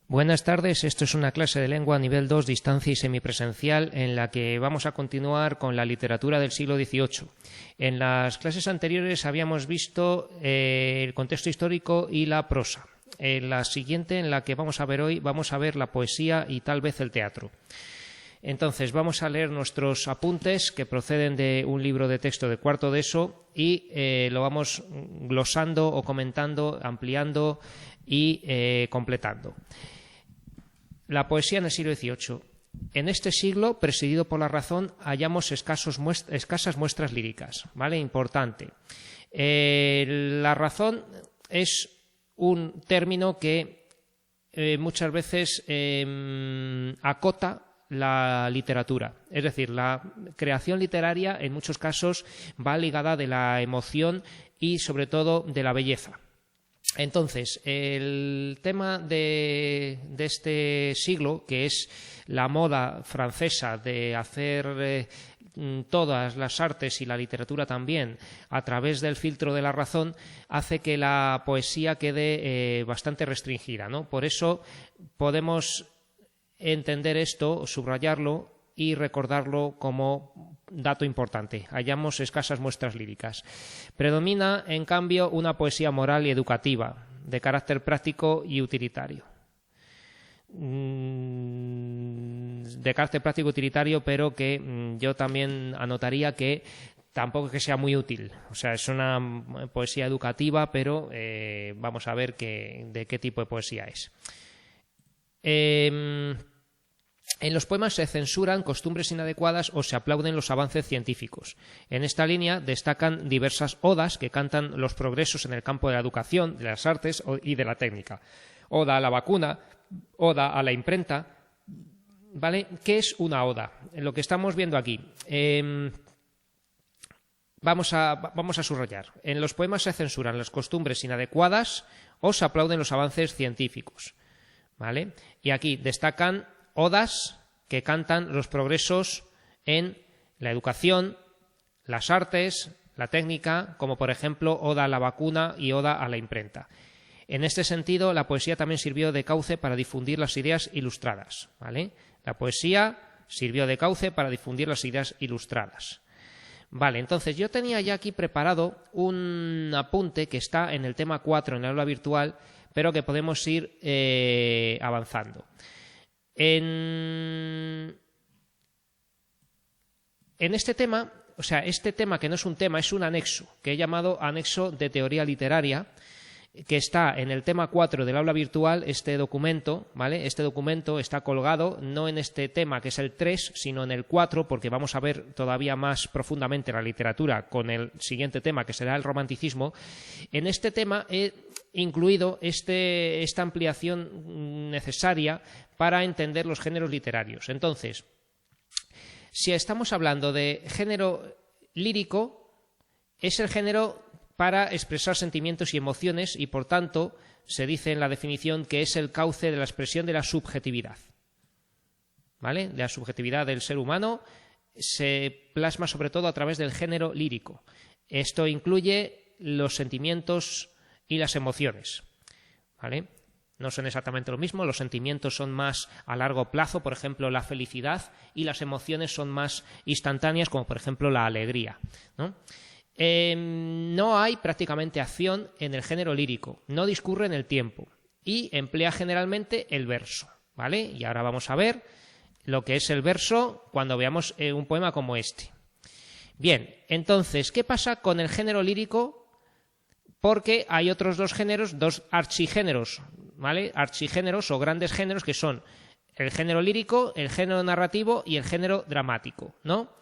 Buenas tardes, esto es una clase de lengua nivel 2, distancia y semipresencial, en la que vamos a continuar con la literatura del siglo XVIII. En las clases anteriores habíamos visto el contexto histórico y la prosa. En la siguiente, en la que vamos a ver hoy, vamos a ver la poesía y tal vez el teatro. Entonces, vamos a leer nuestros apuntes que proceden de un libro de texto de cuarto de ESO y lo vamos glosando o comentando, ampliando y completando. La poesía en el siglo XVIII. En este siglo, presidido por la razón, hallamos escasas muestras líricas, ¿vale? Importante. La razón es un término que muchas veces acota la literatura. Es decir, la creación literaria en muchos casos va ligada de la emoción y sobre todo de la belleza. Entonces, el tema de este siglo, que es la moda francesa de hacer todas las artes y la literatura también a través del filtro de la razón, hace que la poesía quede bastante restringida, ¿no? Por eso podemos entender esto, subrayarlo y recordarlo como dato importante. Hallamos escasas muestras líricas. Predomina, en cambio, una poesía moral y educativa, de carácter práctico y utilitario. De carácter práctico y utilitario, pero que yo también anotaría que tampoco es que sea muy útil. O sea, es una poesía educativa, pero vamos a ver de qué tipo de poesía es. En los poemas se censuran costumbres inadecuadas o se aplauden los avances científicos. En esta línea destacan diversas odas que cantan los progresos en el campo de la educación, de las artes y de la técnica. Oda a la vacuna, oda a la imprenta. ¿Vale? ¿Qué es una oda? Lo que estamos viendo aquí. Vamos a subrayar. En los poemas se censuran las costumbres inadecuadas o se aplauden los avances científicos. ¿Vale? Y aquí destacan odas que cantan los progresos en la educación, las artes, la técnica, como por ejemplo Oda a la vacuna y Oda a la imprenta. En este sentido, la poesía también sirvió de cauce para difundir las ideas ilustradas, ¿vale? La poesía sirvió de cauce para difundir las ideas ilustradas. Vale, entonces yo tenía ya aquí preparado un apunte que está en el tema 4 en el aula virtual, pero que podemos ir avanzando. En este tema, o sea, este tema que no es un tema, es un anexo, que he llamado anexo de teoría literaria, que está en el tema 4 del aula virtual, este documento, ¿vale? Este documento está colgado no en este tema que es el 3, sino en el 4, porque vamos a ver todavía más profundamente la literatura con el siguiente tema, que será el romanticismo. En este tema he incluido esta ampliación necesaria para entender los géneros literarios. Entonces, si estamos hablando de género lírico, es el género para expresar sentimientos y emociones y, por tanto, se dice en la definición que es el cauce de la expresión de la subjetividad. ¿Vale? La subjetividad del ser humano se plasma sobre todo a través del género lírico. Esto incluye los sentimientos y las emociones, ¿vale? No son exactamente lo mismo, los sentimientos son más a largo plazo, por ejemplo la felicidad, y las emociones son más instantáneas, como por ejemplo la alegría, ¿no? No hay prácticamente acción en el género lírico, no discurre en el tiempo y emplea generalmente el verso, ¿vale? Y ahora vamos a ver lo que es el verso cuando veamos un poema como este. Bien, entonces, ¿qué pasa con el género lírico? Porque hay otros dos géneros, dos archigéneros, ¿vale? Archigéneros o grandes géneros que son el género lírico, el género narrativo y el género dramático, ¿no?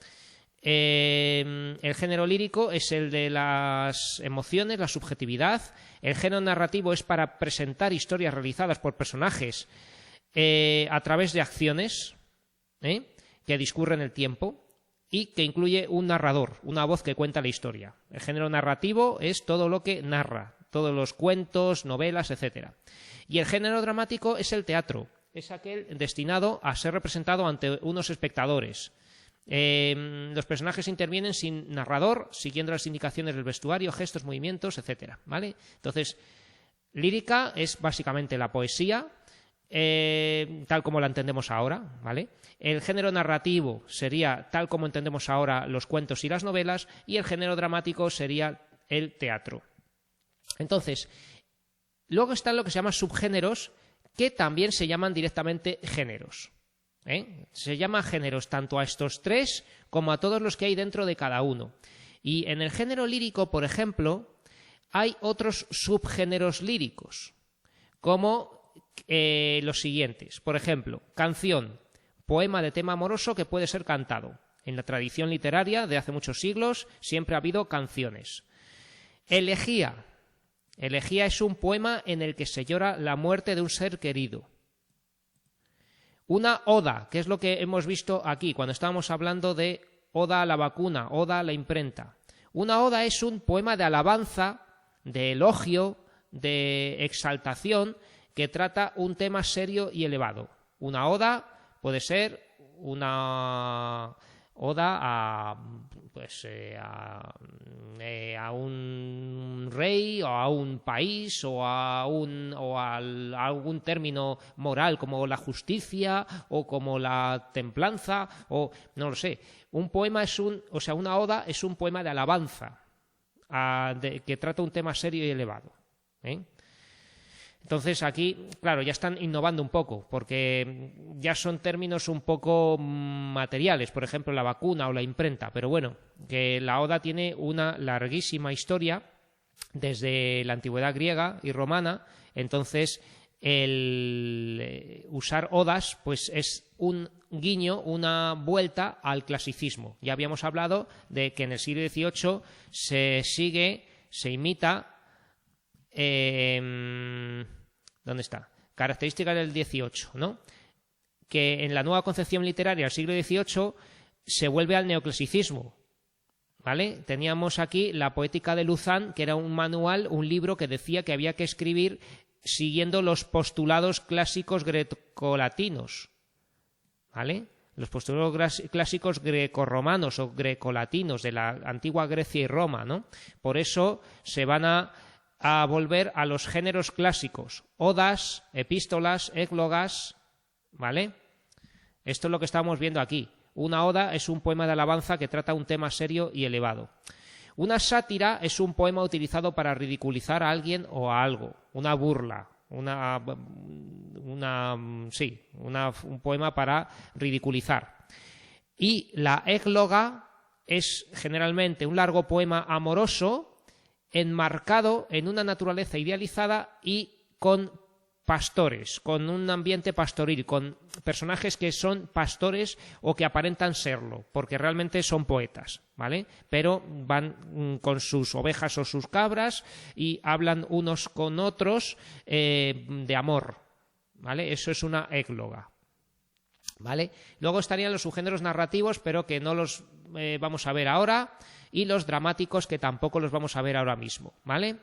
El género lírico es el de las emociones, la subjetividad. El género narrativo es para presentar historias realizadas por personajes a través de acciones que discurren el tiempo y que incluye un narrador, una voz que cuenta la historia. El género narrativo es todo lo que narra, todos los cuentos, novelas, etc. Y el género dramático es el teatro, es aquel destinado a ser representado ante unos espectadores. Los personajes intervienen sin narrador, siguiendo las indicaciones del vestuario, gestos, movimientos, etc. ¿Vale? Entonces, lírica es básicamente la poesía tal como la entendemos ahora, ¿vale? El género narrativo sería tal como entendemos ahora los cuentos y las novelas, y el género dramático sería el teatro. Entonces, luego están lo que se llaman subgéneros, que también se llaman directamente géneros. Se llama géneros tanto a estos tres como a todos los que hay dentro de cada uno. Y en el género lírico, por ejemplo, hay otros subgéneros líricos, como los siguientes. Por ejemplo, canción, poema de tema amoroso que puede ser cantado. En la tradición literaria de hace muchos siglos siempre ha habido canciones. Elegía. Elegía es un poema en el que se llora la muerte de un ser querido. Una oda, que es lo que hemos visto aquí cuando estábamos hablando de oda a la vacuna, oda a la imprenta. Una oda es un poema de alabanza, de elogio, de exaltación, que trata un tema serio y elevado. Una oda puede ser una oda a un rey o a un país o a algún término moral como la justicia o como la templanza o no lo sé. Un poema una oda es un poema de alabanza que trata un tema serio y elevado. Entonces aquí, claro, ya están innovando un poco, porque ya son términos un poco materiales, por ejemplo, la vacuna o la imprenta, pero bueno, que la oda tiene una larguísima historia desde la antigüedad griega y romana, entonces el usar odas pues es un guiño, una vuelta al clasicismo. Ya habíamos hablado de que en el siglo XVIII se imita. ¿Dónde está? Características del XVIII, ¿no? Que en la nueva concepción literaria del siglo XVIII se vuelve al neoclasicismo, ¿vale? Teníamos aquí la Poética de Luzán, que era un manual, un libro que decía que había que escribir siguiendo los postulados clásicos grecolatinos, ¿vale? Los postulados clásicos grecorromanos o grecolatinos de la antigua Grecia y Roma, ¿no? Por eso se van a volver a los géneros clásicos, odas, epístolas, églogas, ¿vale? Esto es lo que estamos viendo aquí. Una oda es un poema de alabanza que trata un tema serio y elevado. Una sátira es un poema utilizado para ridiculizar a alguien o a algo, una burla, un poema para ridiculizar. Y la égloga es generalmente un largo poema amoroso enmarcado en una naturaleza idealizada y con pastores, con un ambiente pastoril, con personajes que son pastores o que aparentan serlo, porque realmente son poetas, ¿vale? Pero van con sus ovejas o sus cabras y hablan unos con otros de amor, ¿vale? Eso es una égloga, ¿vale? Luego estarían los subgéneros narrativos, pero que no los vamos a ver ahora, y los dramáticos, que tampoco los vamos a ver ahora mismo, ¿vale?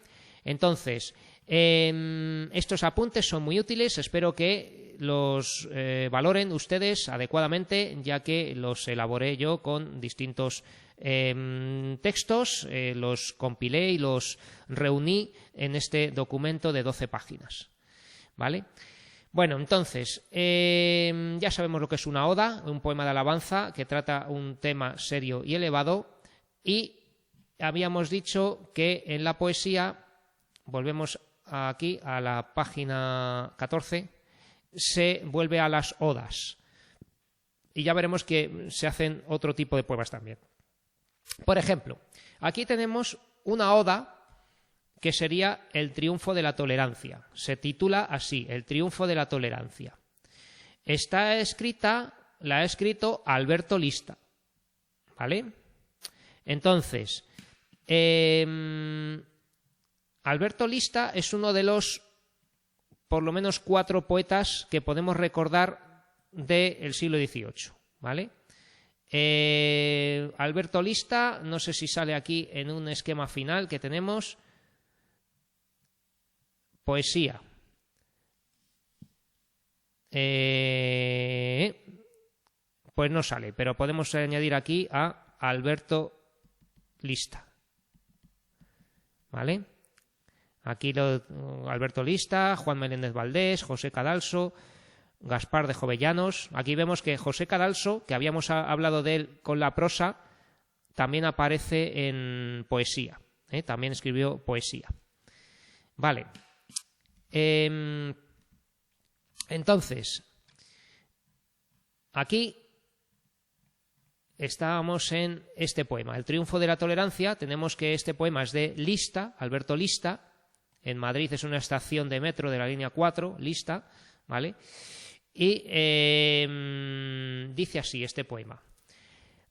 Entonces, estos apuntes son muy útiles, espero que los valoren ustedes adecuadamente, ya que los elaboré yo con distintos textos, los compilé y los reuní en este documento de 12 páginas, ¿vale? Bueno, entonces, ya sabemos lo que es una oda, un poema de alabanza que trata un tema serio y elevado, y habíamos dicho que en la poesía, volvemos aquí a la página 14, se vuelve a las odas, y ya veremos que se hacen otro tipo de poemas también. Por ejemplo, aquí tenemos una oda que sería El triunfo de la tolerancia. Se titula así, El triunfo de la tolerancia. La ha escrito Alberto Lista, ¿vale? Entonces, Alberto Lista es uno de los, por lo menos, 4 poetas que podemos recordar del siglo XVIII, ¿vale? Alberto Lista, no sé si sale aquí en un esquema final que tenemos. Poesía. Pues no sale, pero podemos añadir aquí a Alberto Lista, ¿vale? Aquí Alberto Lista, Juan Meléndez Valdés, José Cadalso, Gaspar de Jovellanos. Aquí vemos que José Cadalso, que habíamos hablado de él con la prosa, también aparece en poesía. También escribió poesía. Vale. Entonces, aquí estábamos en este poema, El triunfo de la tolerancia. Tenemos que este poema es de Lista, Alberto Lista. En Madrid es una estación de metro de la línea 4, Lista, ¿vale? Y dice así este poema.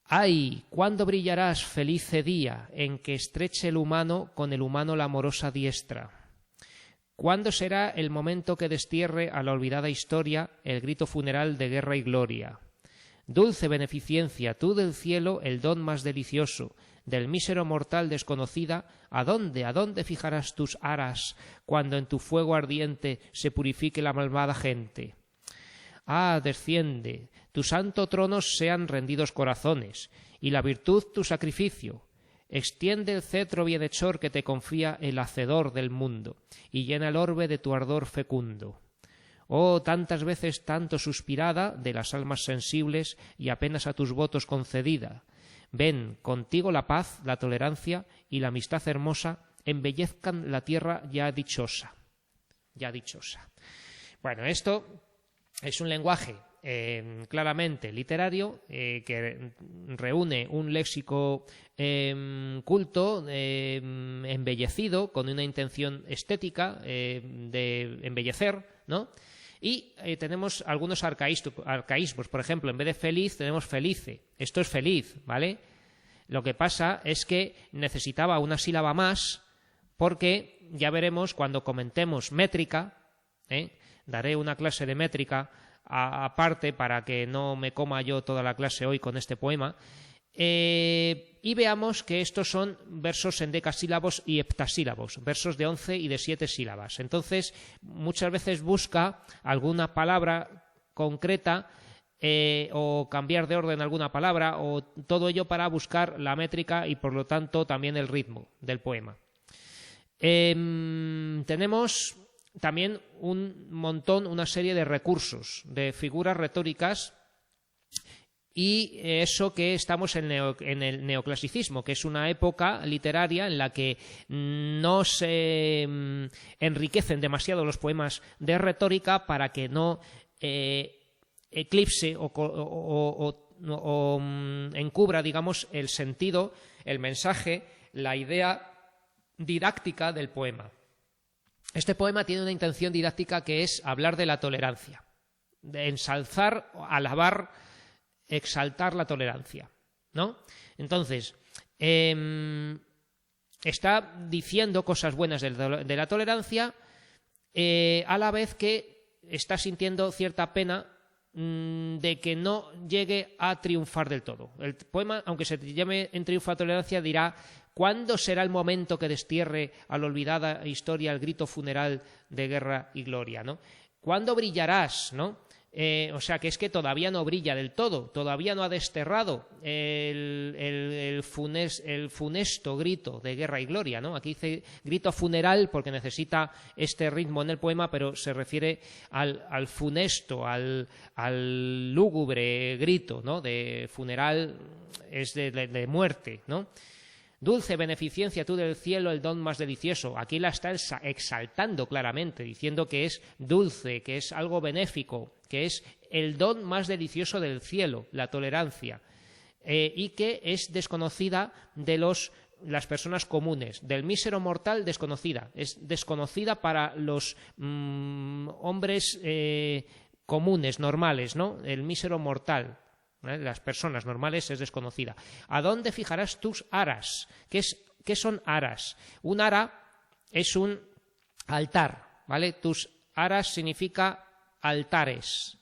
¡Ay! ¿Cuándo brillarás, felice día, en que estreche el humano con el humano la amorosa diestra? ¿Cuándo será el momento que destierre a la olvidada historia el grito funeral de guerra y gloria? Dulce beneficencia, tú del cielo el don más delicioso, del mísero mortal desconocida, a dónde fijarás tus aras cuando en tu fuego ardiente se purifique la malvada gente? Ah, desciende, tu santo trono sean rendidos corazones, y la virtud tu sacrificio. Extiende el cetro bienhechor que te confía el hacedor del mundo, y llena el orbe de tu ardor fecundo. Oh, tantas veces tanto suspirada de las almas sensibles y apenas a tus votos concedida. Ven, contigo la paz, la tolerancia y la amistad hermosa embellezcan la tierra ya dichosa. Ya dichosa. Bueno, esto es un lenguaje claramente literario que reúne un léxico culto, embellecido, con una intención estética de embellecer, ¿no? Y tenemos algunos arcaísmos. Por ejemplo, en vez de feliz tenemos felice. Esto es feliz, ¿vale? Lo que pasa es que necesitaba una sílaba más, porque ya veremos cuando comentemos métrica, daré una clase de métrica aparte para que no me coma yo toda la clase hoy con este poema, y veamos que estos son versos en decasílabos y heptasílabos, versos de 11 y de 7 sílabas. Entonces, muchas veces busca alguna palabra concreta o cambiar de orden alguna palabra, o todo ello para buscar la métrica y, por lo tanto, también el ritmo del poema. Tenemos también una serie de recursos, de figuras retóricas, y eso que estamos en el neoclasicismo, que es una época literaria en la que no se enriquecen demasiado los poemas de retórica para que no eclipse o encubra, digamos, el sentido, el mensaje, la idea didáctica del poema. Este poema tiene una intención didáctica que es hablar de la tolerancia, de ensalzar, alabar, exaltar la tolerancia, ¿no? Entonces, está diciendo cosas buenas de la tolerancia, a la vez que está sintiendo cierta pena de que no llegue a triunfar del todo. El poema, aunque se llame En triunfo a tolerancia, dirá: ¿cuándo será el momento que destierre a la olvidada historia el grito funeral de guerra y gloria, ¿no? ¿Cuándo brillarás, no? O sea, que es que todavía no brilla del todo, todavía no ha desterrado el funesto grito de guerra y gloria, ¿no? Aquí dice grito funeral porque necesita este ritmo en el poema, pero se refiere al funesto, al lúgubre grito, ¿no? De funeral es de muerte, ¿no? Dulce beneficencia tú del cielo, el don más delicioso. Aquí la está exaltando claramente, diciendo que es dulce, que es algo benéfico, que es el don más delicioso del cielo, la tolerancia, y que es desconocida de las personas comunes. Del mísero mortal, desconocida. Es desconocida para los hombres comunes, normales, ¿no? El mísero mortal. Las personas normales es desconocida. ¿A dónde fijarás tus aras? ¿Qué son aras? Un ara es un altar, ¿vale? Tus aras significa altares,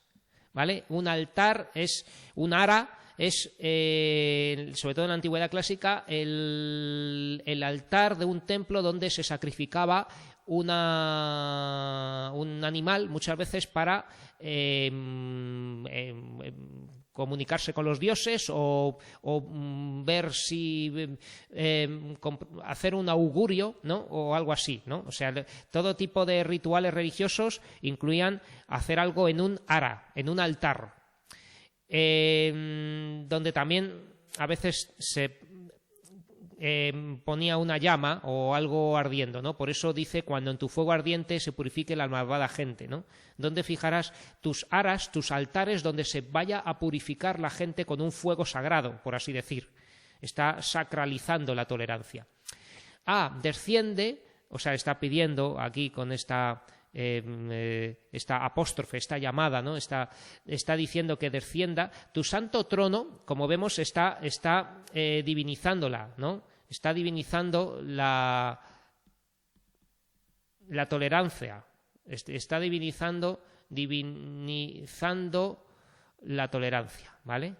¿vale? Un altar es un ara, es sobre todo en la antigüedad clásica el altar de un templo donde se sacrificaba un animal, muchas veces para comunicarse con los dioses o ver si hacer un augurio, ¿no? O algo así, ¿no? O sea, todo tipo de rituales religiosos incluían hacer algo en un ara, en un altar, donde también a veces se ponía una llama o algo ardiendo, ¿no? Por eso dice: cuando en tu fuego ardiente se purifique la malvada gente, ¿no? Donde fijarás tus aras, tus altares, donde se vaya a purificar la gente con un fuego sagrado, por así decir. Está sacralizando la tolerancia. Desciende, o sea, está pidiendo aquí con esta apóstrofe, esta llamada, ¿no? Está diciendo que descienda tu santo trono. Como vemos, está divinizándola, ¿no? Está divinizando la tolerancia, está divinizando la tolerancia, ¿vale?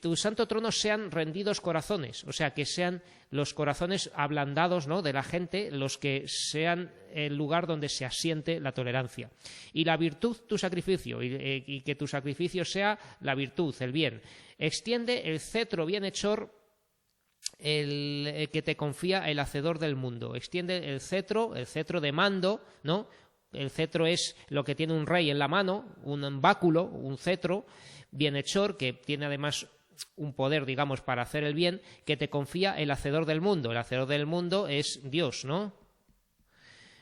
Tu santo trono sean rendidos corazones, o sea, que sean los corazones ablandados, ¿no? De la gente, los que sean el lugar donde se asiente la tolerancia. Y la virtud, tu sacrificio, y que tu sacrificio sea la virtud, el bien. Extiende el cetro bienhechor, el que te confía el hacedor del mundo. Extiende el cetro de mando, ¿no? El cetro es lo que tiene un rey en la mano, un báculo, un cetro bienhechor, que tiene además un poder, digamos, para hacer el bien, que te confía el hacedor del mundo. El hacedor del mundo es Dios, ¿no?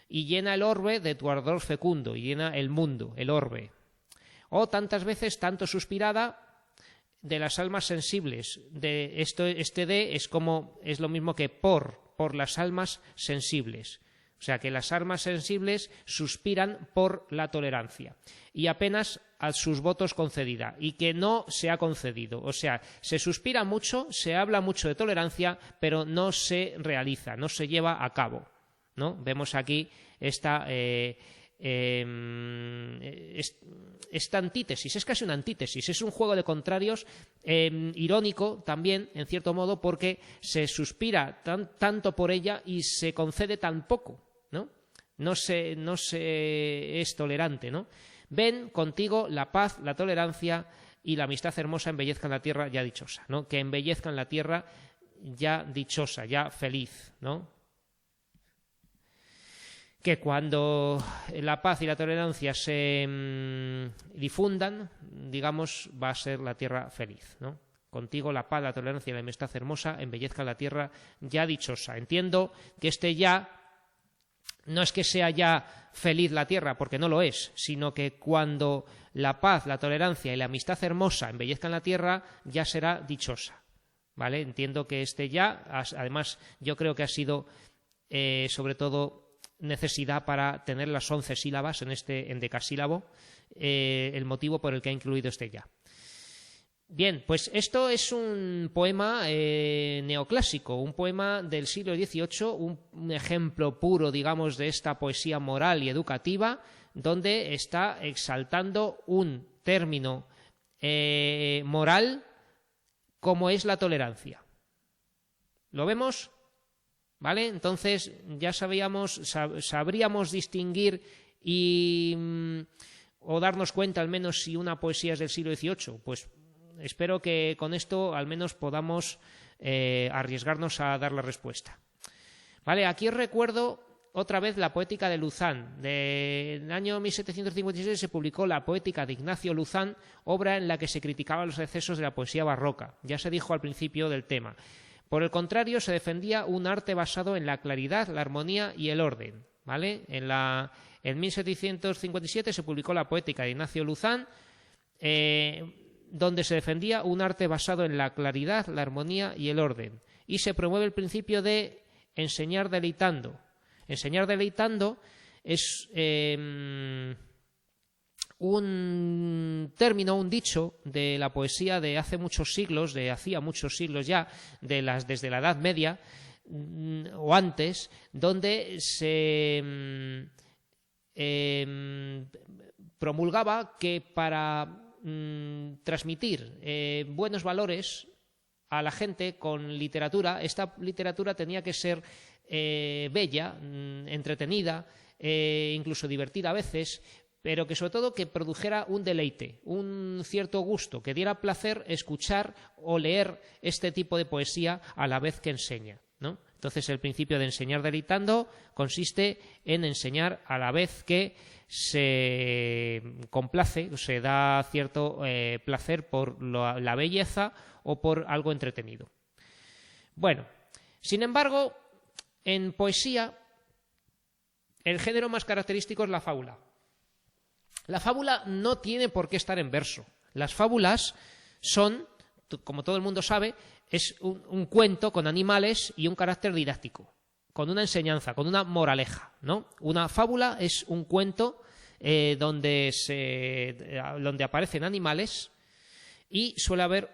Y llena el orbe de tu ardor fecundo, y llena el mundo, el orbe. Tantas veces, tanto suspirada, de las almas sensibles. De esto, es lo mismo que por las almas sensibles. O sea, que las almas sensibles suspiran por la tolerancia y apenas a sus votos concedida, y que no se ha concedido. O sea, se suspira mucho, se habla mucho de tolerancia, pero no se realiza, no se lleva a cabo, ¿no? Vemos aquí esta antítesis, es casi una antítesis, es un juego de contrarios, irónico también, en cierto modo, porque se suspira tanto por ella y se concede tan poco, ¿no? No se es tolerante, ¿no? Ven contigo la paz, la tolerancia y la amistad hermosa embellezcan la tierra ya dichosa, ¿no? Que embellezcan la tierra ya dichosa, ya feliz, ¿no? Que cuando la paz y la tolerancia se difundan, digamos, va a ser la tierra feliz, ¿no? Contigo la paz, la tolerancia y la amistad hermosa embellezcan la tierra ya dichosa. Entiendo que ya no es que sea ya feliz la tierra, porque no lo es, sino que cuando la paz, la tolerancia y la amistad hermosa embellezcan la tierra, ya será dichosa, ¿vale? Entiendo que ya, además, yo creo que ha sido, sobre todo, necesidad para tener las 11 sílabas en este endecasílabo, el motivo por el que ha incluido ya. Bien, pues esto es un poema neoclásico, un poema del siglo XVIII, un ejemplo puro, digamos, de esta poesía moral y educativa, donde está exaltando un término moral como es la tolerancia. ¿Lo vemos? ¿Vale? Entonces ya sabríamos distinguir o darnos cuenta al menos si una poesía es del siglo XVIII. Pues espero que con esto al menos podamos arriesgarnos a dar la respuesta. Vale, aquí os recuerdo otra vez la poética de Luzán. Del año 1756 se publicó la poética de Ignacio Luzán, obra en la que se criticaban los excesos de la poesía barroca. Ya se dijo al principio del tema. Por el contrario, se defendía un arte basado en la claridad, la armonía y el orden, ¿vale? En 1757 se publicó la poética de Ignacio Luzán, donde se defendía un arte basado en la claridad, la armonía y el orden. Y se promueve el principio de enseñar deleitando. Enseñar deleitando es un término, un dicho de la poesía de hace muchos siglos, de hacía muchos siglos ya, desde la Edad Media o antes, donde se promulgaba que para transmitir buenos valores a la gente con literatura, esta literatura tenía que ser bella, entretenida, incluso divertida a veces, pero que sobre todo que produjera un deleite, un cierto gusto, que diera placer escuchar o leer este tipo de poesía a la vez que enseña, ¿no? Entonces el principio de enseñar deleitando consiste en enseñar a la vez que se complace, se da cierto placer por la belleza o por algo entretenido. Bueno, sin embargo, en poesía el género más característico es la fábula. La fábula no tiene por qué estar en verso. Las fábulas son, como todo el mundo sabe, es un cuento con animales y un carácter didáctico, con una enseñanza, con una moraleja, ¿no? Una fábula es un cuento donde aparecen animales y suele haber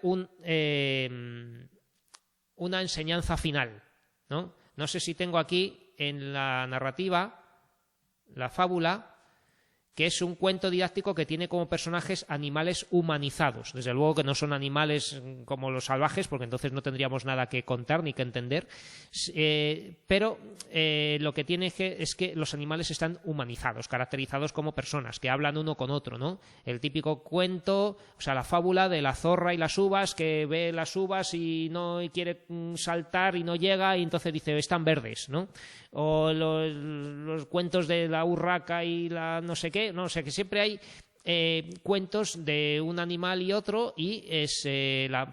una enseñanza final, ¿no? No sé si tengo aquí en la narrativa la fábula, que es un cuento didáctico que tiene como personajes animales humanizados. Desde luego que no son animales como los salvajes, porque entonces no tendríamos nada que contar ni que entender, pero lo que tiene es que los animales están humanizados, caracterizados como personas, que hablan uno con otro, ¿no? El típico cuento, o sea, la fábula de la zorra y las uvas, que ve las uvas y quiere saltar y no llega, y entonces dice, están verdes, ¿no? O los cuentos de la urraca y la no sé qué, no, o sea que siempre hay cuentos de un animal y otro, y es,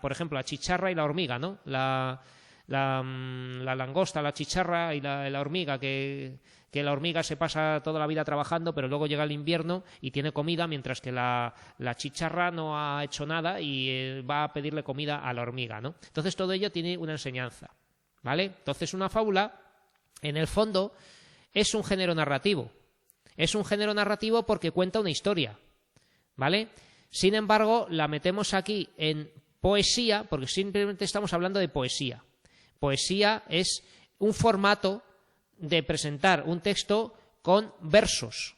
por ejemplo, la chicharra y la hormiga, ¿no? La langosta, la chicharra y la hormiga, que la hormiga se pasa toda la vida trabajando, pero luego llega el invierno y tiene comida, mientras que la chicharra no ha hecho nada y va a pedirle comida a la hormiga, ¿no? Entonces todo ello tiene una enseñanza, ¿vale? Entonces una fábula, en el fondo, es un género narrativo. Es un género narrativo porque cuenta una historia, ¿vale? Sin embargo, la metemos aquí en poesía porque simplemente estamos hablando de poesía. Poesía es un formato de presentar un texto con versos,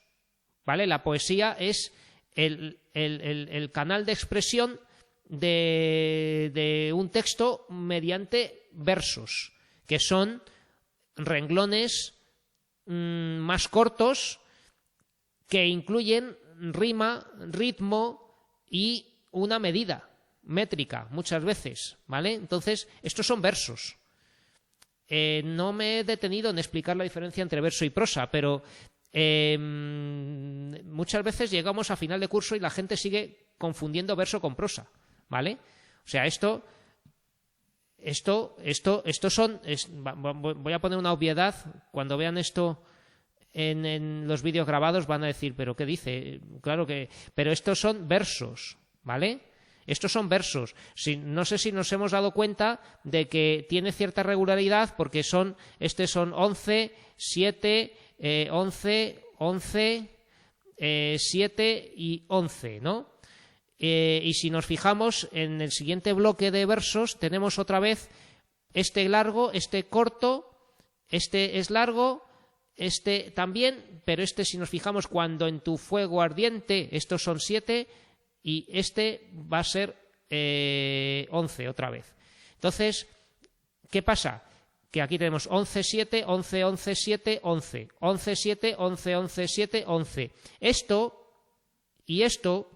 ¿vale? La poesía es el canal de expresión de un texto mediante versos, que son renglones más cortos que incluyen rima, ritmo y una medida métrica muchas veces, ¿vale? Entonces, estos son versos. No me he detenido en explicar la diferencia entre verso y prosa, pero muchas veces llegamos a final de curso y la gente sigue confundiendo verso con prosa, ¿vale? O sea, voy a poner una obviedad. Cuando vean esto en los vídeos grabados van a decir, ¿pero qué dice? Claro que... Pero estos son versos, ¿vale? Estos son versos. No sé si nos hemos dado cuenta de que tiene cierta regularidad porque son 11, 7, 11, 11, 7 y 11, ¿no? Y si nos fijamos en el siguiente bloque de versos, tenemos otra vez este largo, este corto, este es largo, este también, pero este, si nos fijamos, cuando en tu fuego ardiente, estos son 7 y este va a ser 11 otra vez. Entonces, ¿qué pasa? Que aquí tenemos 11, 7, 11, 11, 7, 11, 11, 7, 11, 11, 7, 11. Esto y esto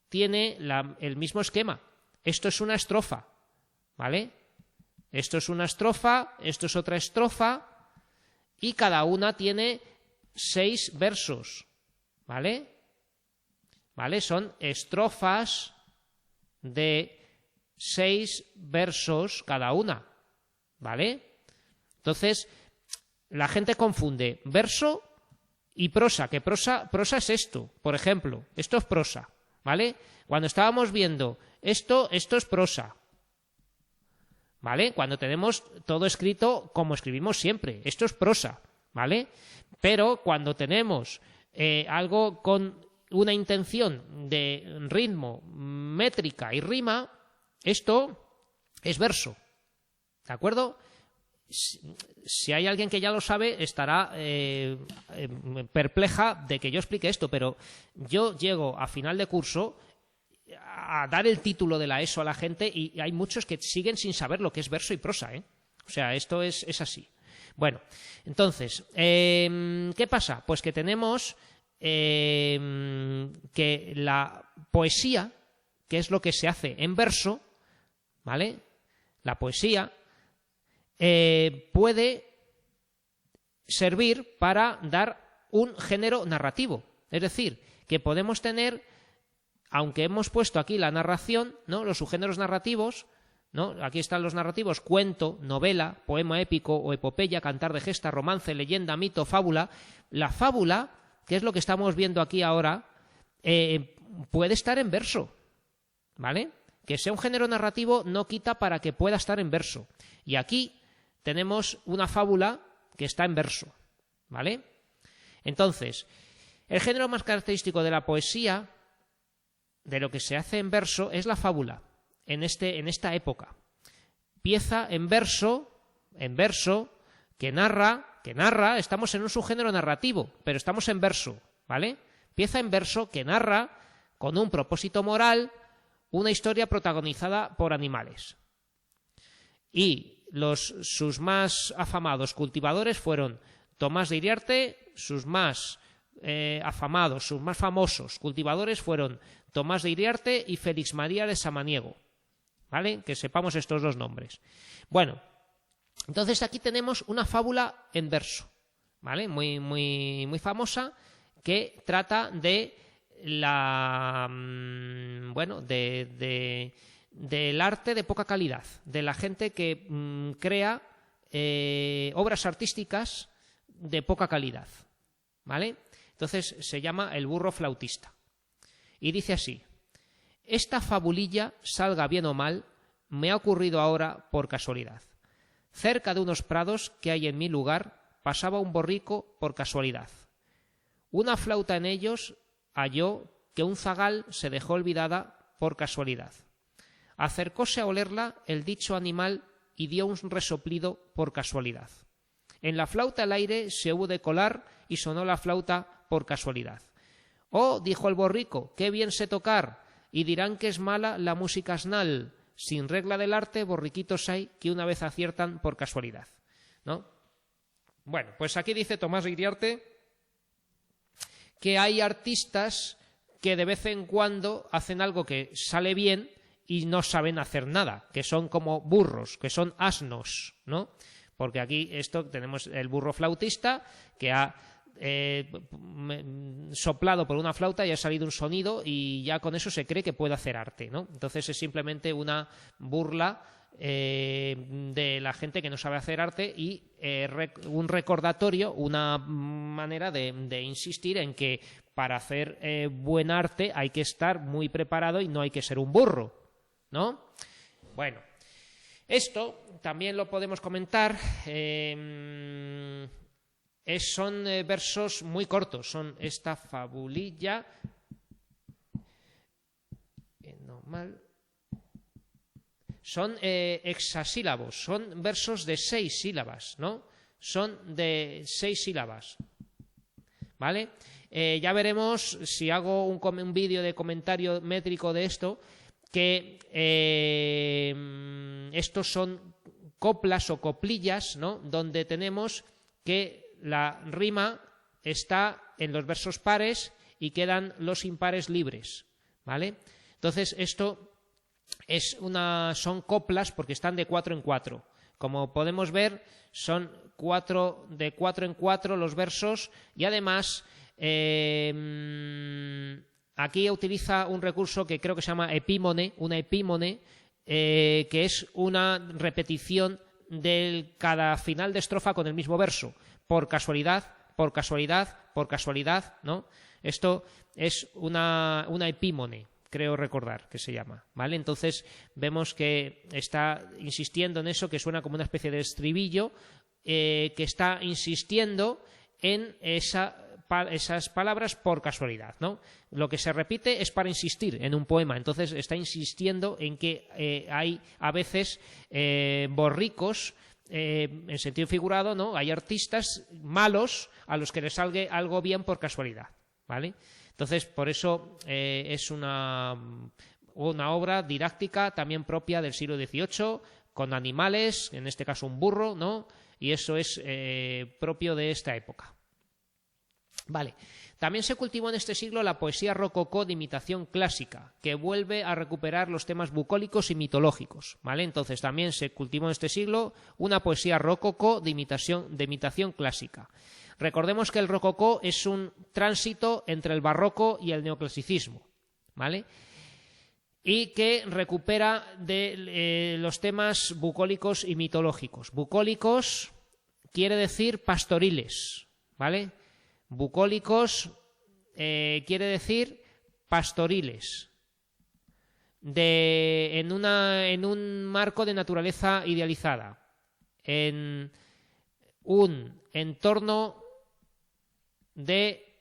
tiene el mismo esquema. Esto es una estrofa, ¿vale? Esto es una estrofa, esto es otra estrofa, y cada una tiene 6 versos, ¿vale? ¿Vale? Son estrofas de 6 versos cada una, ¿vale? Entonces, la gente confunde verso y prosa, que prosa es esto, por ejemplo, esto es prosa, ¿vale? Cuando estábamos viendo esto es prosa, ¿vale? Cuando tenemos todo escrito como escribimos siempre, esto es prosa, ¿vale? Pero cuando tenemos algo con una intención de ritmo, métrica y rima, esto es verso, ¿de acuerdo? Si hay alguien que ya lo sabe, estará perpleja de que yo explique esto, pero yo llego a final de curso a dar el título de la ESO a la gente y hay muchos que siguen sin saber lo que es verso y prosa, ¿eh? O sea, esto es así. Bueno, entonces, ¿qué pasa? Pues que tenemos que la poesía, que es lo que se hace en verso, ¿vale? La poesía puede servir para dar un género narrativo. Es decir, que podemos tener, aunque hemos puesto aquí la narración, ¿no? Los subgéneros narrativos, ¿no? Aquí están los narrativos: cuento, novela, poema épico o epopeya, cantar de gesta, romance, leyenda, mito, fábula. La fábula, que es lo que estamos viendo aquí ahora, puede estar en verso, ¿vale? Que sea un género narrativo no quita para que pueda estar en verso. Y aquí tenemos una fábula que está en verso, ¿vale? Entonces, el género más característico de la poesía, de lo que se hace en verso, es la fábula, en esta época. Pieza en verso, que narra, estamos en un subgénero narrativo, pero estamos en verso, ¿vale? Pieza en verso que narra, con un propósito moral, una historia protagonizada por animales. Y sus más afamados cultivadores fueron Tomás de Iriarte, sus más afamados, sus más famosos cultivadores fueron Tomás de Iriarte y Félix María de Samaniego, ¿vale? Que sepamos estos dos nombres. Bueno, entonces aquí tenemos una fábula en verso, ¿vale? Muy, muy, muy famosa, que trata de del arte de poca calidad, de la gente que crea obras artísticas de poca calidad, ¿vale? Entonces se llama El burro flautista. Y dice así: esta fabulilla, salga bien o mal, me ha ocurrido ahora por casualidad. Cerca de unos prados que hay en mi lugar, pasaba un borrico por casualidad. Una flauta en ellos halló que un zagal se dejó olvidada por casualidad. Acercóse a olerla el dicho animal y dio un resoplido por casualidad. En la flauta el aire se hubo de colar y sonó la flauta por casualidad. «Oh», dijo el borrico, «qué bien sé tocar, y dirán que es mala la música asnal. Sin regla del arte, borriquitos hay que una vez aciertan por casualidad», ¿no? Bueno, pues aquí dice Tomás de Iriarte que hay artistas que de vez en cuando hacen algo que sale bien y no saben hacer nada, que son como burros, que son asnos, ¿no? Porque aquí tenemos el burro flautista que ha soplado por una flauta y ha salido un sonido y ya con eso se cree que puede hacer arte, ¿no? Entonces es simplemente una burla de la gente que no sabe hacer arte y un recordatorio, una manera de insistir en que para hacer buen arte hay que estar muy preparado y no hay que ser un burro, ¿no? Bueno, esto también lo podemos comentar. Son versos muy cortos, son esta fabulilla. Son hexasílabos, son versos de 6 sílabas, ¿no? Son de 6 sílabas, ¿vale? Ya veremos, si hago un vídeo de comentario métrico de esto, que estos son coplas o coplillas, ¿no? Donde tenemos que la rima está en los versos pares y quedan los impares libres, ¿vale? Entonces esto son coplas porque están de 4 en 4. Como podemos ver, son de 4 en 4 los versos y además aquí utiliza un recurso que creo que se llama epímone, una epímone, que es una repetición de cada final de estrofa con el mismo verso. Por casualidad, por casualidad, por casualidad, ¿no? Esto es una epímone, creo recordar que se llama, ¿vale? Entonces vemos que está insistiendo en eso, que suena como una especie de estribillo, que está insistiendo en esas palabras por casualidad, ¿no? Lo que se repite es para insistir en un poema, entonces está insistiendo en que hay a veces borricos, en sentido figurado, ¿no? Hay artistas malos a los que les salga algo bien por casualidad, ¿vale? Entonces, por eso es una obra didáctica también propia del siglo XVIII, con animales, en este caso un burro, ¿no? Y eso es propio de esta época. Vale. También se cultivó en este siglo la poesía rococó de imitación clásica, que vuelve a recuperar los temas bucólicos y mitológicos, ¿vale? Entonces también se cultivó en este siglo una poesía rococó de imitación clásica. Recordemos que el rococó es un tránsito entre el barroco y el neoclasicismo, ¿vale? Y que recupera de los temas bucólicos y mitológicos. Bucólicos quiere decir pastoriles, ¿vale? Bucólicos quiere decir pastoriles, en un marco de naturaleza idealizada, en un entorno de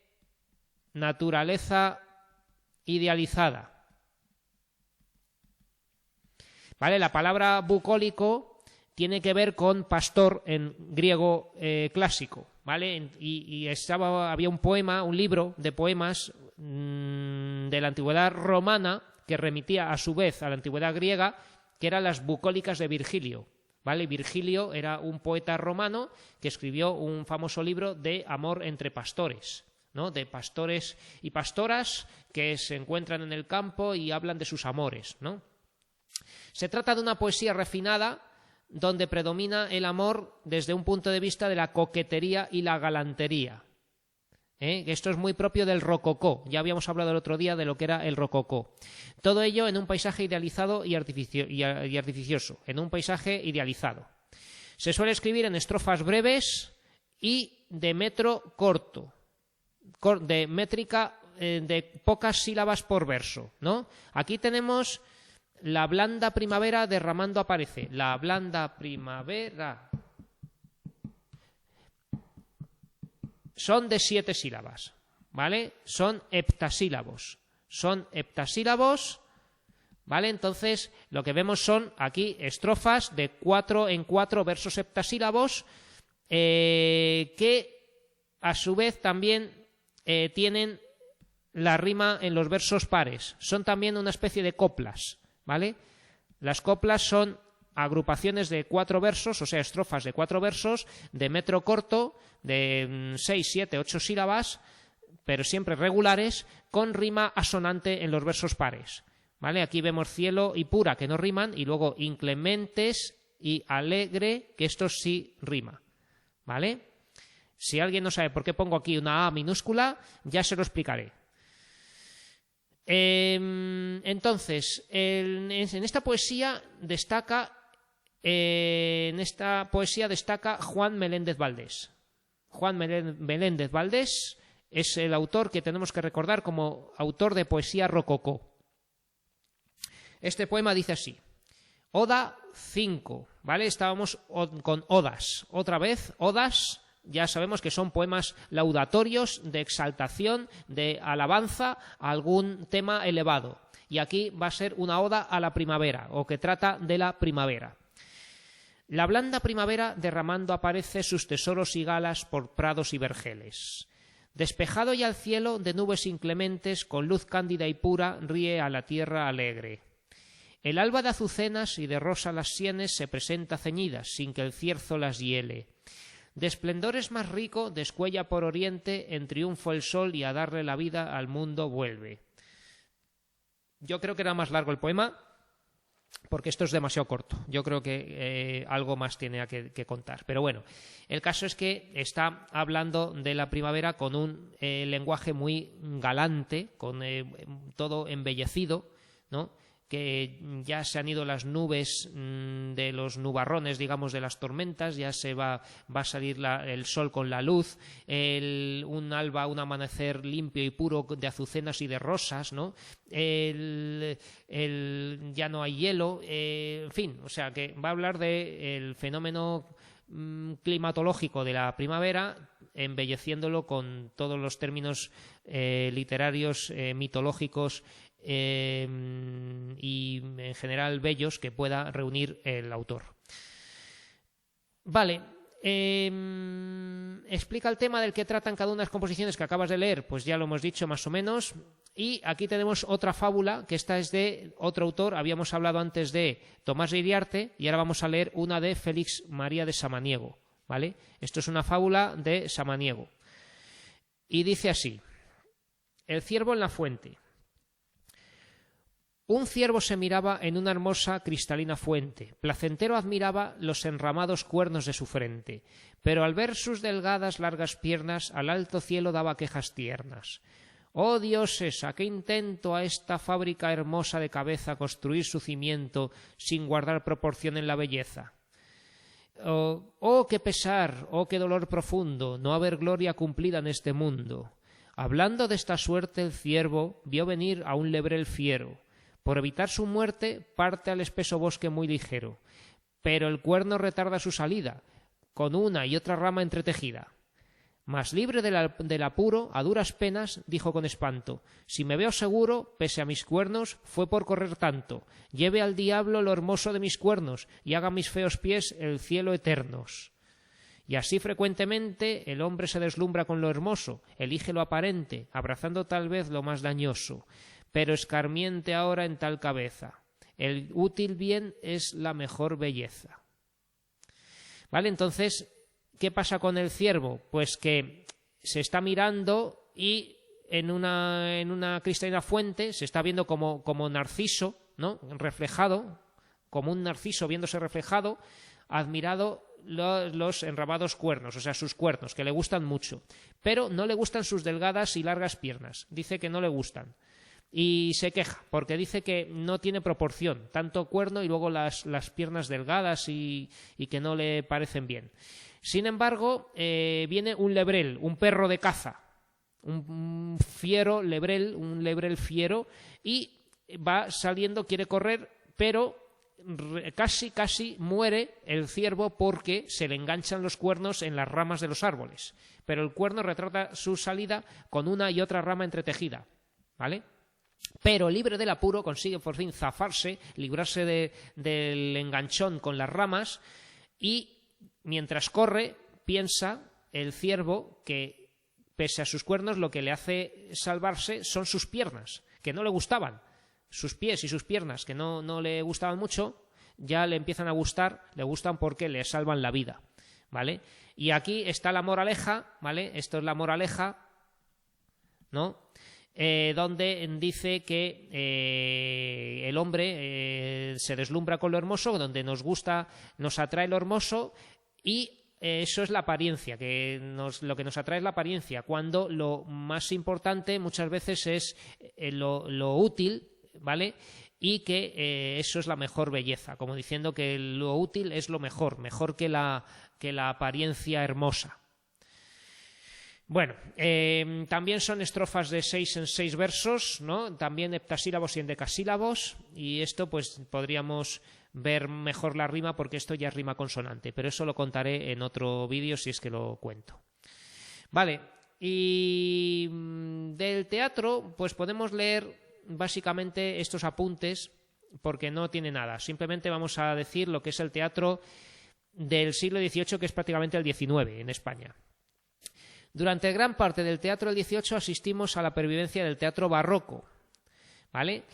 naturaleza idealizada. ¿Vale? La palabra bucólico tiene que ver con pastor en griego clásico, ¿vale? Y había un libro de poemas de la antigüedad romana que remitía a su vez a la antigüedad griega, que eran las bucólicas de Virgilio, ¿vale? Virgilio era un poeta romano que escribió un famoso libro de amor entre pastores, ¿no? De pastores y pastoras que se encuentran en el campo y hablan de sus amores, ¿no? Se trata de una poesía refinada donde predomina el amor desde un punto de vista de la coquetería y la galantería. Esto es muy propio del rococó. Ya habíamos hablado el otro día de lo que era el rococó. Todo ello en un paisaje idealizado y artificioso, en un paisaje idealizado. Se suele escribir en estrofas breves y de metro corto, de métrica de pocas sílabas por verso, ¿no? Aquí tenemos la blanda primavera derramando aparece. La blanda primavera. Son de 7 sílabas, ¿vale? Son heptasílabos. ¿Vale? Entonces, lo que vemos son aquí estrofas de 4 en 4 versos heptasílabos que a su vez también tienen la rima en los versos pares. Son también una especie de coplas, ¿vale? Las coplas son agrupaciones de 4 versos, o sea, estrofas de 4 versos, de metro corto, de 6, 7, 8 sílabas, pero siempre regulares, con rima asonante en los versos pares, ¿vale? Aquí vemos cielo y pura, que no riman, y luego inclementes y alegre, que estos sí rima, ¿vale? Si alguien no sabe por qué pongo aquí una A minúscula, ya se lo explicaré. Entonces, en esta poesía destaca Juan Meléndez Valdés. Juan Meléndez Valdés es el autor que tenemos que recordar como autor de poesía rococó. Este poema dice así: Oda 5, ¿vale? Estábamos con odas. Otra vez, odas. Ya sabemos que son poemas laudatorios, de exaltación, de alabanza a algún tema elevado. Y aquí va a ser una oda a la primavera, o que trata de la primavera. La blanda primavera derramando aparece sus tesoros y galas por prados y vergeles. Despejado ya el cielo de nubes inclementes, con luz cándida y pura, ríe a la tierra alegre. El alba de azucenas y de rosa las sienes se presenta ceñidas, sin que el cierzo las hiele. De esplendores más rico descuella por oriente, en triunfo el sol y a darle la vida al mundo vuelve. Yo creo que era más largo el poema, porque esto es demasiado corto. Yo creo que algo más tiene que contar. Pero bueno, el caso es que está hablando de la primavera con un lenguaje muy galante, con todo embellecido, ¿no? Que ya se han ido las nubes de los nubarrones, digamos, de las tormentas, ya va a salir el sol con la luz, un alba, un amanecer limpio y puro de azucenas y de rosas, ¿no? Ya no hay hielo, en fin, o sea que va a hablar del fenómeno climatológico de la primavera, embelleciéndolo con todos los términos literarios, mitológicos y en general bellos que pueda reunir el autor. Vale, explica el tema del que tratan cada una de las composiciones que acabas de leer, pues ya lo hemos dicho más o menos. Y aquí tenemos otra fábula, que esta es de otro autor. Habíamos hablado antes de Tomás de Iriarte y ahora vamos a leer una de Félix María de Samaniego, ¿vale? Esto es una fábula de Samaniego. Y dice así: el ciervo en la fuente. Un ciervo se miraba en una hermosa cristalina fuente, placentero admiraba los enramados cuernos de su frente, pero al ver sus delgadas largas piernas al alto cielo daba quejas tiernas. Oh dioses, ¿a qué intento a esta fábrica hermosa de cabeza construir su cimiento sin guardar proporción en la belleza? Oh qué pesar, oh qué dolor profundo, no haber gloria cumplida en este mundo. Hablando de esta suerte el ciervo vio venir a un lebrel fiero. Por evitar su muerte, parte al espeso bosque muy ligero, pero el cuerno retarda su salida, con una y otra rama entretejida. Mas libre del apuro, a duras penas, dijo con espanto: si me veo seguro, pese a mis cuernos, fue por correr tanto. Lleve al diablo lo hermoso de mis cuernos, y haga mis feos pies el cielo eternos. Y así frecuentemente el hombre se deslumbra con lo hermoso, elige lo aparente, abrazando tal vez lo más dañoso. Pero escarmiente ahora en tal cabeza. El útil bien es la mejor belleza. ¿Vale? Entonces, ¿qué pasa con el ciervo? Pues que se está mirando y en una cristalina fuente se está viendo como Narciso, ¿no? Reflejado, como un narciso viéndose reflejado, admirado los enramados cuernos, o sea, sus cuernos, que le gustan mucho. Pero no le gustan sus delgadas y largas piernas. Dice que no le gustan. Y se queja porque dice que no tiene proporción, tanto cuerno y luego las piernas delgadas y que no le parecen bien. Sin embargo, viene un lebrel, un perro de caza, un fiero lebrel, un lebrel fiero, y va saliendo, quiere correr, pero casi muere el ciervo porque se le enganchan los cuernos en las ramas de los árboles. Pero el cuerno retrata su salida con una y otra rama entretejida, ¿vale? Pero libre del apuro consigue por fin zafarse, librarse del enganchón con las ramas, y mientras corre piensa el ciervo que pese a sus cuernos lo que le hace salvarse son sus piernas, que no le gustaban. Sus pies y sus piernas, que no le gustaban mucho, ya le empiezan a gustar, le gustan porque le salvan la vida, ¿vale? Y aquí está la moraleja, ¿vale? Esto es la moraleja, ¿no? Donde dice que el hombre se deslumbra con lo hermoso, donde nos atrae lo hermoso, y eso es la apariencia, lo que nos atrae es la apariencia, cuando lo más importante muchas veces es lo útil, ¿vale? Y que eso es la mejor belleza, como diciendo que lo útil es lo mejor que la apariencia hermosa. Bueno, también son estrofas de 6 en 6 versos, ¿no? También heptasílabos y endecasílabos, y esto pues podríamos ver mejor la rima porque esto ya es rima consonante, pero eso lo contaré en otro vídeo si es que lo cuento. Vale, y del teatro pues podemos leer básicamente estos apuntes porque no tiene nada, simplemente vamos a decir lo que es el teatro del siglo XVIII, que es prácticamente el XIX en España. Durante gran parte del teatro del XVIII asistimos a la pervivencia del teatro barroco, ¿vale?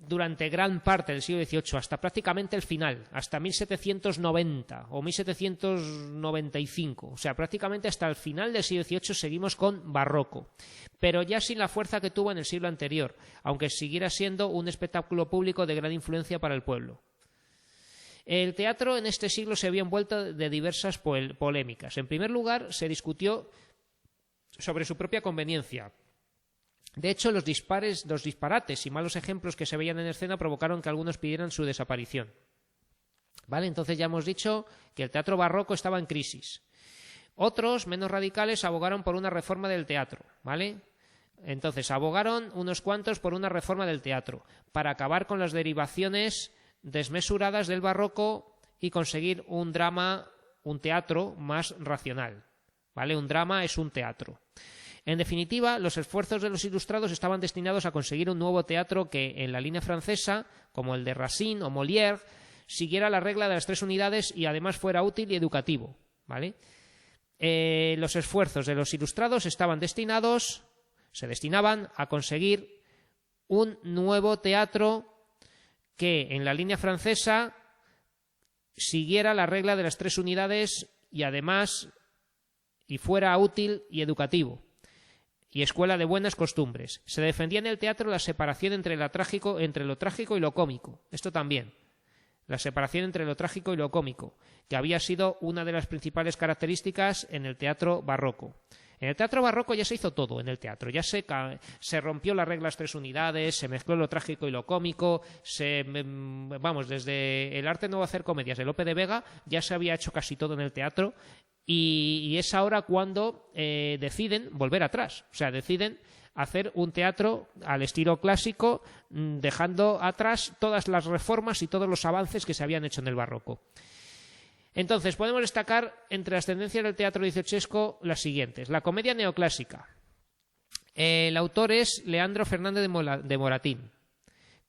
Durante gran parte del siglo XVIII, hasta prácticamente el final, hasta 1790 o 1795, o sea, prácticamente hasta el final del siglo XVIII seguimos con barroco, pero ya sin la fuerza que tuvo en el siglo anterior, aunque siguiera siendo un espectáculo público de gran influencia para el pueblo. El teatro en este siglo se vio envuelto de diversas polémicas. En primer lugar, se discutió sobre su propia conveniencia. De hecho, los disparates y malos ejemplos que se veían en escena provocaron que algunos pidieran su desaparición. ¿Vale? Entonces ya hemos dicho que el teatro barroco estaba en crisis. Otros, menos radicales, abogaron por una reforma del teatro, ¿vale? Entonces, abogaron unos cuantos por una reforma del teatro, para acabar con las derivaciones desmesuradas del barroco y conseguir un teatro más racional, ¿vale? Un drama es un teatro. En definitiva, los esfuerzos de los ilustrados estaban destinados a conseguir un nuevo teatro que, en la línea francesa, como el de Racine o Molière, siguiera la regla de las 3 unidades y además fuera útil y educativo, ¿vale? Los esfuerzos de los ilustrados se destinaban a conseguir un nuevo teatro que, en la línea francesa, siguiera la regla de las 3 unidades y además fuera útil y educativo. y escuela de buenas costumbres. Se defendía en el teatro la separación entre lo trágico y lo cómico. Esto también. La separación entre lo trágico y lo cómico, que había sido una de las principales características en el teatro barroco. En el teatro barroco ya se hizo todo en el teatro, ya se rompió las reglas 3 unidades, se mezcló lo trágico y lo cómico, desde el arte nuevo hacer comedias de Lope de Vega ya se había hecho casi todo en el teatro y es ahora cuando deciden volver atrás, o sea, deciden hacer un teatro al estilo clásico, dejando atrás todas las reformas y todos los avances que se habían hecho en el barroco. Entonces, podemos destacar entre las tendencias del teatro dieciochesco las siguientes. La comedia neoclásica. El autor es Leandro Fernández de Moratín.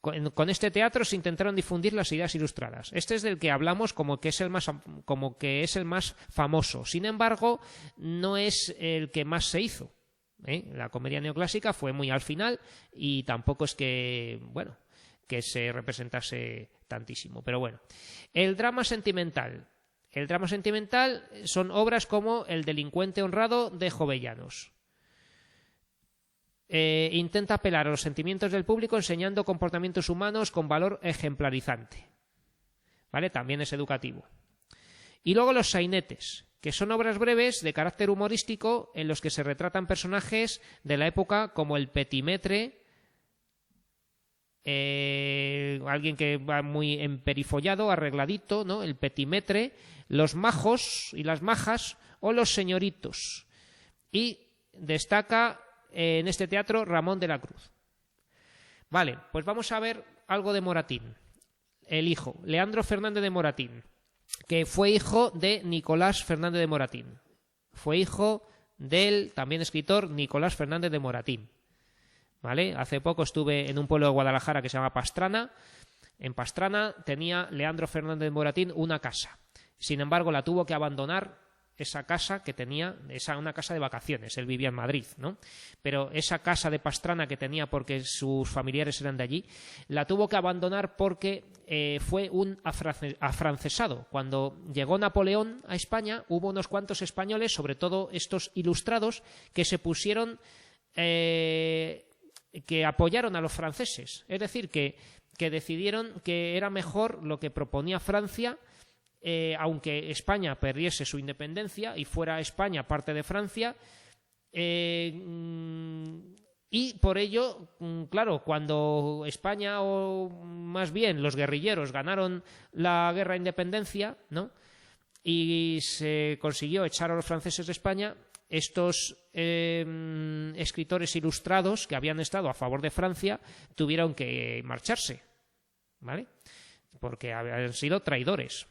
Con este teatro se intentaron difundir las ideas ilustradas. Este es del que hablamos como que es el más famoso. Sin embargo, no es el que más se hizo. La comedia neoclásica fue muy al final y tampoco es que se representase tantísimo. Pero bueno, el drama sentimental. El drama sentimental son obras como El delincuente honrado de Jovellanos. Intenta apelar a los sentimientos del público enseñando comportamientos humanos con valor ejemplarizante. ¿Vale? También es educativo. Y luego los sainetes, que son obras breves de carácter humorístico en los que se retratan personajes de la época como el petimetre, alguien que va muy emperifollado, arregladito, ¿no? El petimetre, los majos y las majas o los señoritos. Y destaca en este teatro Ramón de la Cruz. Vale, pues vamos a ver algo de Moratín. El hijo, Leandro Fernández de Moratín, que fue hijo de Nicolás Fernández de Moratín. Fue hijo del también escritor Nicolás Fernández de Moratín. ¿Vale? Hace poco estuve en un pueblo de Guadalajara que se llama Pastrana. En Pastrana tenía Leandro Fernández de Moratín una casa. Sin embargo, la tuvo que abandonar esa casa que tenía, una casa de vacaciones. Él vivía en Madrid, ¿no? Pero esa casa de Pastrana que tenía porque sus familiares eran de allí, la tuvo que abandonar porque fue un afrancesado. Cuando llegó Napoleón a España, hubo unos cuantos españoles, sobre todo estos ilustrados, que se pusieron que apoyaron a los franceses, es decir, que decidieron que era mejor lo que proponía Francia, aunque España perdiese su independencia y fuera España parte de Francia, y por ello, claro, cuando España, o más bien los guerrilleros, ganaron la guerra de independencia, ¿no? Y se consiguió echar a los franceses de España, estos escritores ilustrados que habían estado a favor de Francia tuvieron que marcharse, ¿vale? Porque habían sido traidores.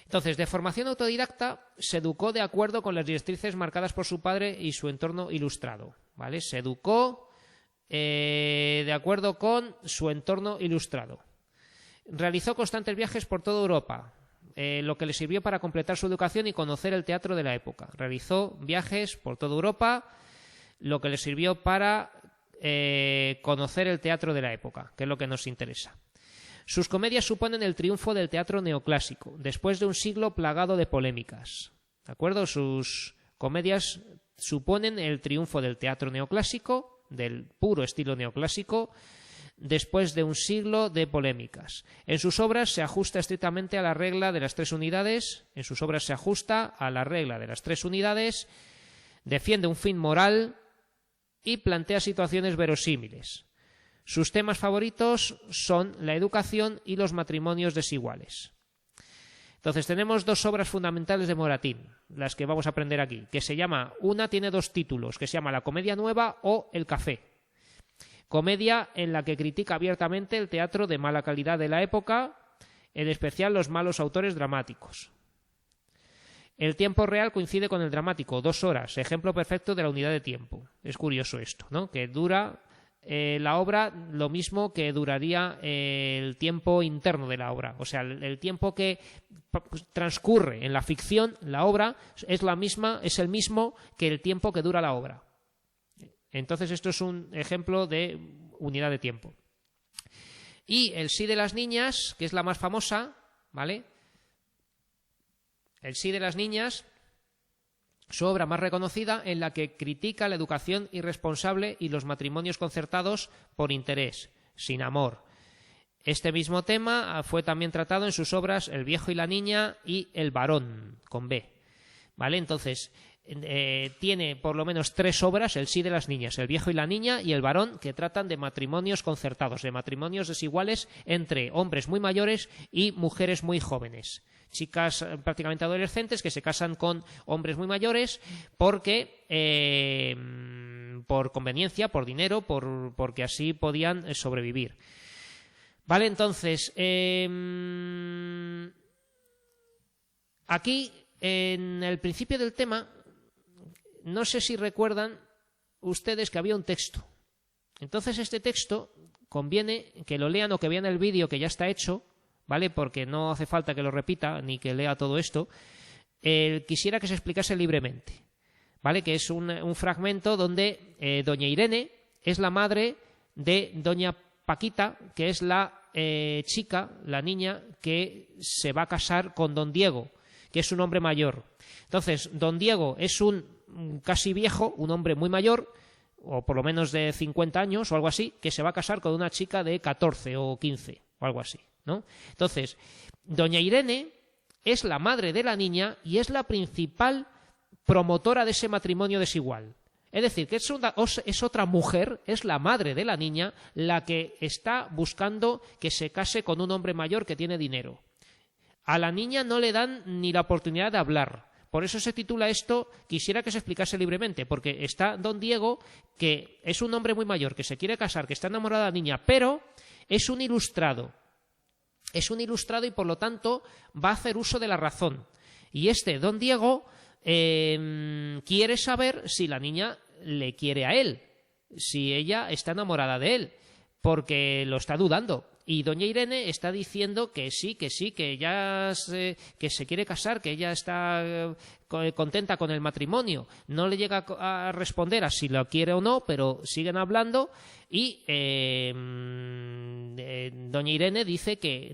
Entonces, de formación autodidacta, se educó de acuerdo con las directrices marcadas por su padre y su entorno ilustrado, ¿vale? Se educó de acuerdo con su entorno ilustrado. Realizó constantes viajes por toda Europa, lo que le sirvió para completar su educación y conocer el teatro de la época. Realizó viajes por toda Europa, lo que le sirvió para conocer el teatro de la época, que es lo que nos interesa. Sus comedias suponen el triunfo del teatro neoclásico, después de un siglo plagado de polémicas. ¿De acuerdo? Sus comedias suponen el triunfo del teatro neoclásico, del puro estilo neoclásico, después de un siglo de polémicas. En sus obras se ajusta estrictamente a la regla de las 3 unidades, defiende un fin moral y plantea situaciones verosímiles. Sus temas favoritos son la educación y los matrimonios desiguales. Entonces tenemos 2 obras fundamentales de Moratín, las que vamos a aprender aquí, que se llama, una tiene 2 títulos, que se llama La comedia nueva o El café. Comedia en la que critica abiertamente el teatro de mala calidad de la época, en especial los malos autores dramáticos. El tiempo real coincide con el dramático, 2 horas, ejemplo perfecto de la unidad de tiempo. Es curioso esto, ¿no? Que dura la obra lo mismo que duraría el tiempo interno de la obra. O sea, el tiempo que transcurre en la ficción, la obra, es el mismo que el tiempo que dura la obra. Entonces esto es un ejemplo de unidad de tiempo. Y El sí de las niñas, que es la más famosa, ¿vale? El sí de las niñas su obra más reconocida, en la que critica la educación irresponsable y los matrimonios concertados por interés, sin amor. Este mismo tema fue también tratado en sus obras El viejo y la niña y El varón, con B. ¿Vale? Entonces, tiene por lo menos 3 obras, El sí de las niñas, El viejo y la niña y El varón, que tratan de matrimonios concertados, de matrimonios desiguales entre hombres muy mayores y mujeres muy jóvenes. Chicas prácticamente adolescentes que se casan con hombres muy mayores porque por conveniencia, por dinero, porque así podían sobrevivir. Vale, entonces aquí en el principio del tema, no sé si recuerdan ustedes que había un texto. Entonces este texto conviene que lo lean o que vean el vídeo que ya está hecho, ¿vale? Porque no hace falta que lo repita ni que lea todo esto. Quisiera que se explicase libremente, ¿vale? Que es un fragmento donde doña Irene es la madre de doña Paquita, que es la chica, la niña, que se va a casar con don Diego, que es un hombre mayor. Entonces, don Diego es un casi viejo, un hombre muy mayor, o por lo menos de 50 años o algo así, que se va a casar con una chica de 14 o 15 o algo así, ¿no? Entonces, doña Irene es la madre de la niña y es la principal promotora de ese matrimonio desigual. Es decir, que es otra mujer, es la madre de la niña, la que está buscando que se case con un hombre mayor que tiene dinero. A la niña no le dan ni la oportunidad de hablar. Por eso se titula esto, quisiera que se explicase libremente, porque está don Diego, que es un hombre muy mayor, que se quiere casar, que está enamorado de la niña, pero es un ilustrado. Es un ilustrado y por lo tanto va a hacer uso de la razón. Y don Diego quiere saber si la niña le quiere a él, si ella está enamorada de él, porque lo está dudando. Y doña Irene está diciendo que sí, que ella que se quiere casar, que ella está contenta con el matrimonio. No le llega a responder a si lo quiere o no, pero siguen hablando y doña Irene dice que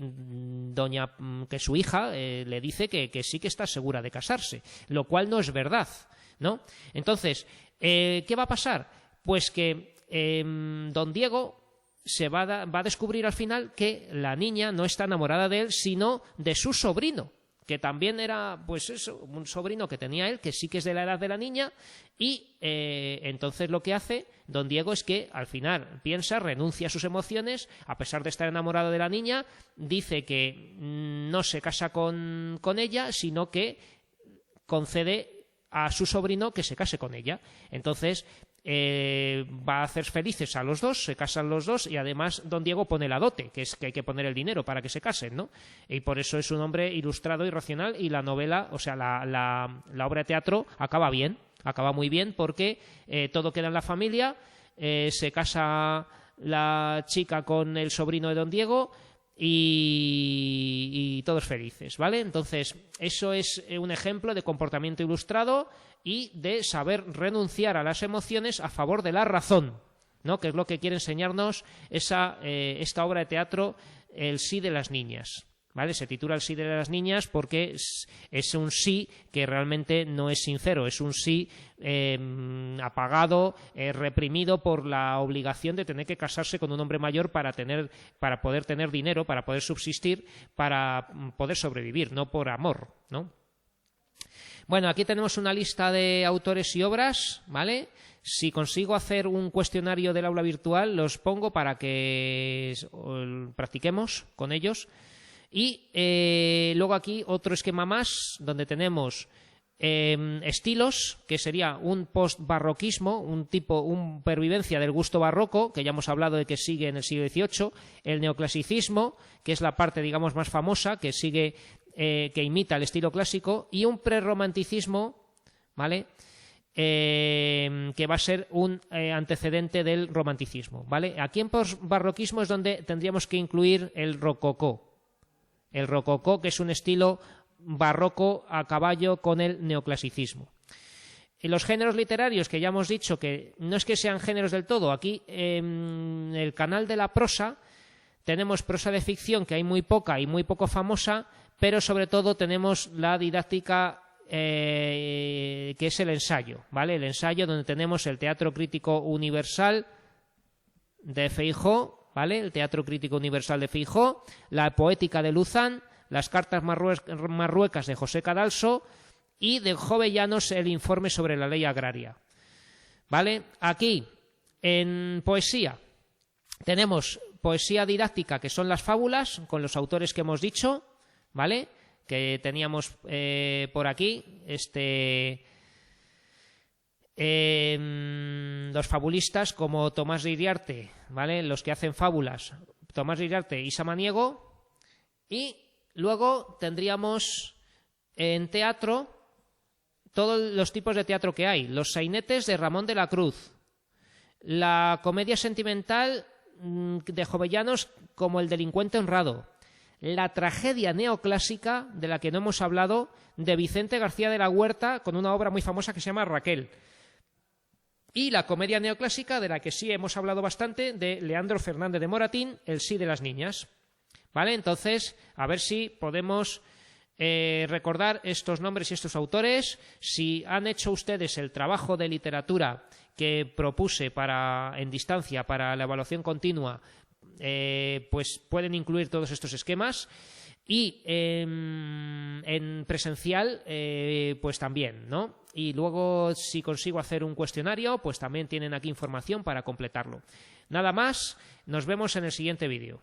su hija le dice que sí que está segura de casarse, lo cual no es verdad, ¿no? Entonces, ¿qué va a pasar? Pues que don Diego va a descubrir al final que la niña no está enamorada de él, sino de su sobrino, que también era, pues eso, un sobrino que tenía él, que sí que es de la edad de la niña, y entonces lo que hace don Diego es que al final renuncia a sus emociones, a pesar de estar enamorado de la niña, dice que no se casa con ella, sino que concede a su sobrino que se case con ella. Entonces va a hacer felices a los dos, se casan los dos y además don Diego pone la dote, que es que hay que poner el dinero para que se casen, ¿no? Y por eso es un hombre ilustrado y racional y la novela, o sea, la obra de teatro acaba bien, acaba muy bien porque todo queda en la familia, se casa la chica con el sobrino de don Diego y todos felices, ¿vale? Entonces, eso es un ejemplo de comportamiento ilustrado y de saber renunciar a las emociones a favor de la razón, ¿no? Que es lo que quiere enseñarnos esta obra de teatro, El sí de las niñas, ¿vale? Se titula El sí de las niñas porque es un sí que realmente no es sincero, es un sí apagado, reprimido por la obligación de tener que casarse con un hombre mayor para poder tener dinero, para poder subsistir, para poder sobrevivir, no por amor, ¿no? Bueno, aquí tenemos una lista de autores y obras, ¿vale? Si consigo hacer un cuestionario del aula virtual, los pongo para que practiquemos con ellos. Y luego aquí otro esquema más, donde tenemos estilos, que sería un post-barroquismo, un pervivencia del gusto barroco, que ya hemos hablado de que sigue en el siglo XVIII, el neoclasicismo, que es la parte, digamos, más famosa, que sigue que imita el estilo clásico, y un prerromanticismo, ¿vale? Que va a ser un antecedente del romanticismo, ¿vale? Aquí en postbarroquismo es donde tendríamos que incluir el rococó. El rococó, que es un estilo barroco a caballo con el neoclasicismo. Y los géneros literarios, que ya hemos dicho que no es que sean géneros del todo, aquí en el canal de la prosa tenemos prosa de ficción, que hay muy poca y muy poco famosa, pero sobre todo tenemos la didáctica que es el ensayo, ¿vale? El ensayo donde tenemos el Teatro Crítico Universal de Feijóo, ¿vale? El Teatro Crítico Universal de Feijóo, la Poética de Luzán, las Cartas Marruecas de José Cadalso y de Jovellanos el Informe sobre la Ley Agraria, ¿vale? Aquí, en poesía, tenemos poesía didáctica, que son las fábulas, con los autores que hemos dicho, ¿vale? Que teníamos por aquí, los fabulistas como Tomás de Iriarte, ¿vale? Los que hacen fábulas, Tomás de Iriarte y Samaniego. Y luego tendríamos en teatro todos los tipos de teatro que hay. Los sainetes de Ramón de la Cruz, la comedia sentimental de Jovellanos como El delincuente honrado, la tragedia neoclásica, de la que no hemos hablado, de Vicente García de la Huerta, con una obra muy famosa que se llama Raquel, y la comedia neoclásica, de la que sí hemos hablado bastante, de Leandro Fernández de Moratín, El sí de las niñas, ¿vale? Entonces, a ver si podemos recordar estos nombres y estos autores. Si han hecho ustedes el trabajo de literatura que propuse en distancia para la evaluación continua, pues pueden incluir todos estos esquemas, y en presencial pues también, ¿no? Y luego, si consigo hacer un cuestionario, pues también tienen aquí información para completarlo. Nada más, nos vemos en el siguiente vídeo.